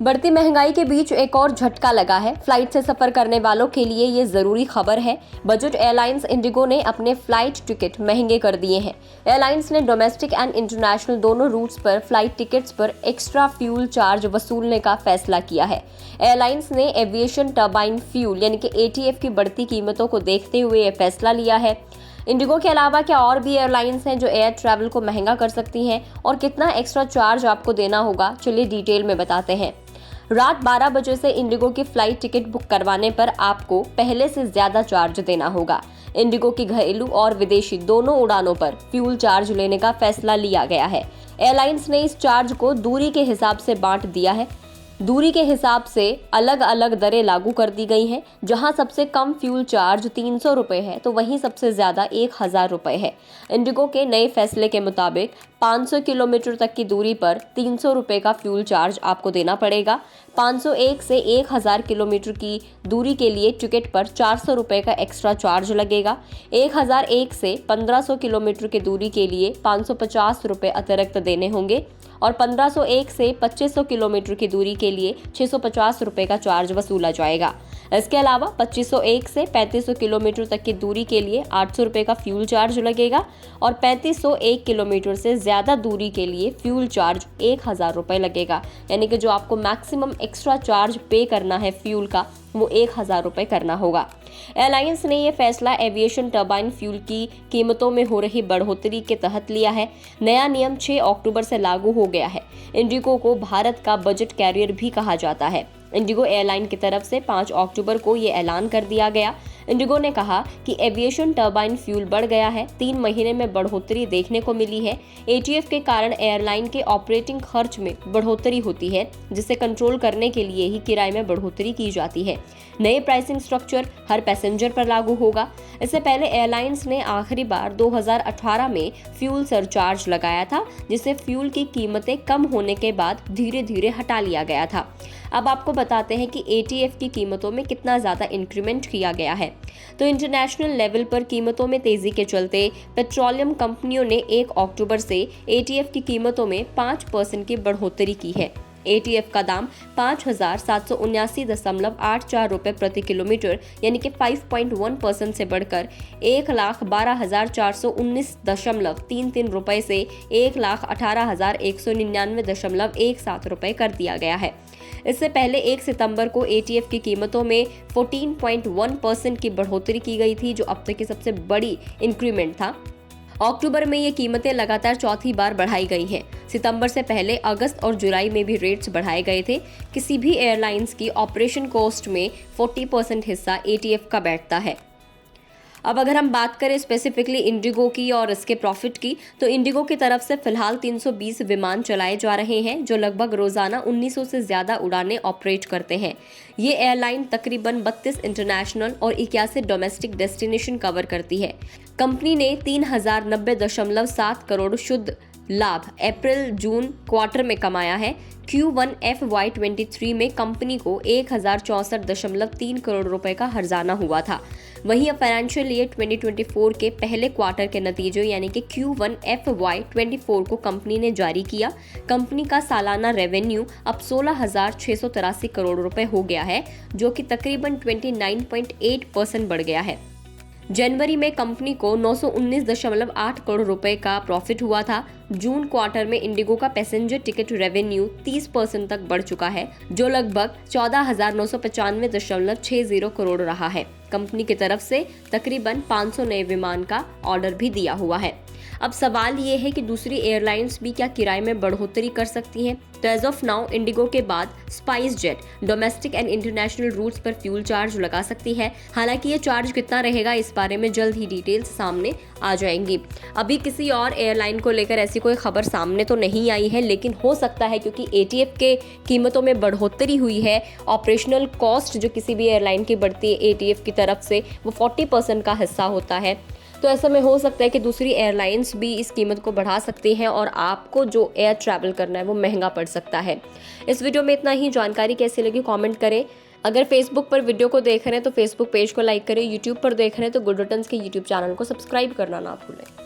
बढ़ती महंगाई के बीच एक और झटका लगा है। फ्लाइट से सफर करने वालों के लिए ये जरूरी खबर है। बजट एयरलाइंस इंडिगो ने अपने फ्लाइट टिकट महंगे कर दिए हैं। एयरलाइंस ने डोमेस्टिक एंड इंटरनेशनल दोनों रूट्स पर फ्लाइट टिकट्स पर एक्स्ट्रा फ्यूल चार्ज वसूलने का फैसला किया है। एयरलाइंस ने एविएशन टर्बाइन फ्यूल यानी कि एटीएफ की बढ़ती कीमतों को देखते हुए यह फैसला लिया है। इंडिगो के अलावा क्या और भी एयरलाइंस हैं जो एयर ट्रैवल को महंगा कर सकती हैं और कितना एक्स्ट्रा चार्ज आपको देना होगा, चलिए डिटेल में बताते हैं। रात 12 बजे से इंडिगो की फ्लाइट टिकट बुक करवाने पर आपको पहले से ज्यादा चार्ज देना होगा। इंडिगो की घरेलू और विदेशी दोनों उड़ानों पर फ्यूल चार्ज लेने का फैसला लिया गया है। एयरलाइंस ने इस चार्ज को दूरी के हिसाब से बांट दिया है। दूरी के हिसाब से अलग अलग दरें लागू कर दी गई हैं। जहां सबसे कम फ्यूल चार्ज 300 रुपये है तो वहीं सबसे ज्यादा 1000 रुपये है। इंडिगो के नए फैसले के मुताबिक 500 किलोमीटर तक की दूरी पर 300 रुपये का फ्यूल चार्ज आपको देना पड़ेगा। 501 से 1000 किलोमीटर की दूरी के लिए टिकट पर 400 रुपये का एक्स्ट्रा चार्ज लगेगा। 1001 से 1500 किलोमीटर की दूरी के लिए 550 रुपये अतिरिक्त देने होंगे और 1501 से 2500 किलोमीटर की दूरी के लिए 650 रुपये का चार्ज वसूला जाएगा। इसके अलावा 2501 से 3500 किलोमीटर तक की दूरी के लिए 800 रुपये का फ्यूल चार्ज लगेगा और 3501 किलोमीटर से ज़्यादा दूरी के लिए फ्यूल चार्ज 1000 रुपये लगेगा। यानी कि जो आपको मैक्सिमम एक्स्ट्रा चार्ज पे करना है फ्यूल का, वो 1000 रुपये करना होगा। एयरलाइंस ने यह फैसला एविएशन टर्बाइन फ्यूल की कीमतों में हो रही बढ़ोतरी के तहत लिया है। नया नियम 6 अक्टूबर से लागू हो गया है। इंडिगो को भारत का बजट कैरियर भी कहा जाता है। इंडिगो एयरलाइन की तरफ से 5 अक्टूबर को ये ऐलान कर दिया गया। इंडिगो ने कहा कि एविएशन टर्बाइन फ्यूल बढ़ गया है। 3 महीने में बढ़ोतरी देखने को मिली है। एटीएफ के कारण एयरलाइन के ऑपरेटिंग खर्च में बढ़ोतरी होती है, जिसे कंट्रोल करने के लिए ही किराए में बढ़ोतरी की जाती है। नए प्राइसिंग स्ट्रक्चर हर पैसेंजर पर लागू होगा। इससे पहले एयरलाइंस ने आखिरी बार 2018 में फ्यूल सरचार्ज लगाया था, जिसे फ्यूल की कीमतें कम होने के बाद धीरे धीरे हटा लिया गया था। अब आपको बताते हैं कि एटीएफ की कीमतों में कितना ज़्यादा इंक्रीमेंट किया गया है। तो इंटरनेशनल लेवल पर कीमतों में तेजी के चलते पेट्रोलियम कंपनियों ने 1 अक्टूबर से एटीएफ की कीमतों में 5% की बढ़ोतरी की है। एटीएफ का दाम 5779.84 रुपये प्रति किलोमीटर यानी कि 5.1% से बढ़कर 1,12,419.33 रुपये से 1,18,199.17 रुपये कर दिया गया है। इससे पहले 1 सितंबर को एटीएफ की कीमतों में 14.1% की बढ़ोतरी की गई थी, जो अब तक की सबसे बड़ी इंक्रीमेंट था। अक्टूबर में ये कीमतें लगातार चौथी बार बढ़ाई गई हैं। सितंबर से पहले अगस्त और जुलाई में भी रेट्स बढ़ाए गए थे। किसी भी एयरलाइंस की ऑपरेशन कॉस्ट में 40% हिस्सा एटीएफ का बैठता है। अब अगर हम बात करें स्पेसिफिकली इंडिगो की और इसके प्रॉफिट की, तो इंडिगो की तरफ से फिलहाल 320 विमान चलाए जा रहे हैं, जो लगभग रोजाना 1900 से ज्यादा उड़ानें ऑपरेट करते हैं। ये एयरलाइन तकरीबन 32 इंटरनेशनल और 81 डोमेस्टिक डेस्टिनेशन कवर करती है। कंपनी ने 3090.7 करोड़ शुद्ध लाभ अप्रैल जून क्वार्टर में कमाया है। Q1 FY23 में कंपनी को 1064.3 करोड़ रुपए का हर्जाना हुआ था। वहीं अब फाइनेंशियल ईयर 2024 के पहले क्वार्टर के नतीजे यानी कि Q1 FY24 को कंपनी ने जारी किया। कंपनी का सालाना रेवेन्यू अब 16,683 करोड़ रुपए हो गया है, जो कि तकरीबन 29.8% बढ़ गया है। जनवरी में कंपनी को 919.8 करोड़ रुपए का प्रॉफिट हुआ था। जून क्वार्टर में इंडिगो का पैसेंजर टिकट रेवेन्यू 30% तक बढ़ चुका है, जो लगभग 14,995.60 करोड़ रहा है। कंपनी की तरफ से तकरीबन 500 नए विमान का ऑर्डर भी दिया हुआ है। अब सवाल ये है कि दूसरी एयरलाइंस भी क्या किराए में बढ़ोतरी कर सकती हैं? तो एज ऑफ नाउ इंडिगो के बाद SpiceJet domestic and international routes पर फ्यूल चार्ज लगा सकती है। हालांकि ये चार्ज कितना रहेगा, इस बारे में जल्द ही डिटेल्स सामने आ जाएंगी। अभी किसी और एयरलाइन को लेकर ऐसी कोई खबर सामने तो नहीं आई है, लेकिन हो सकता है क्योंकि एटीएफ के कीमतों में बढ़ोतरी हुई है। ऑपरेशनल कॉस्ट जो किसी भी एयरलाइन की बढ़ती है एटीएफ की तरफ से, वो 40% का हिस्सा होता है। तो ऐसे में हो सकता है कि दूसरी एयरलाइंस भी इस कीमत को बढ़ा सकती हैं और आपको जो एयर ट्रैवल करना है वो महंगा पड़ सकता है। इस वीडियो में इतना ही। जानकारी कैसी लगी कमेंट करें। अगर फेसबुक पर वीडियो को देख रहे हैं तो फेसबुक पेज को लाइक करें। यूट्यूब पर देख रहे हैं तो गुड रिटर्न्स के यूट्यूब चैनल को सब्सक्राइब करना ना भूलें।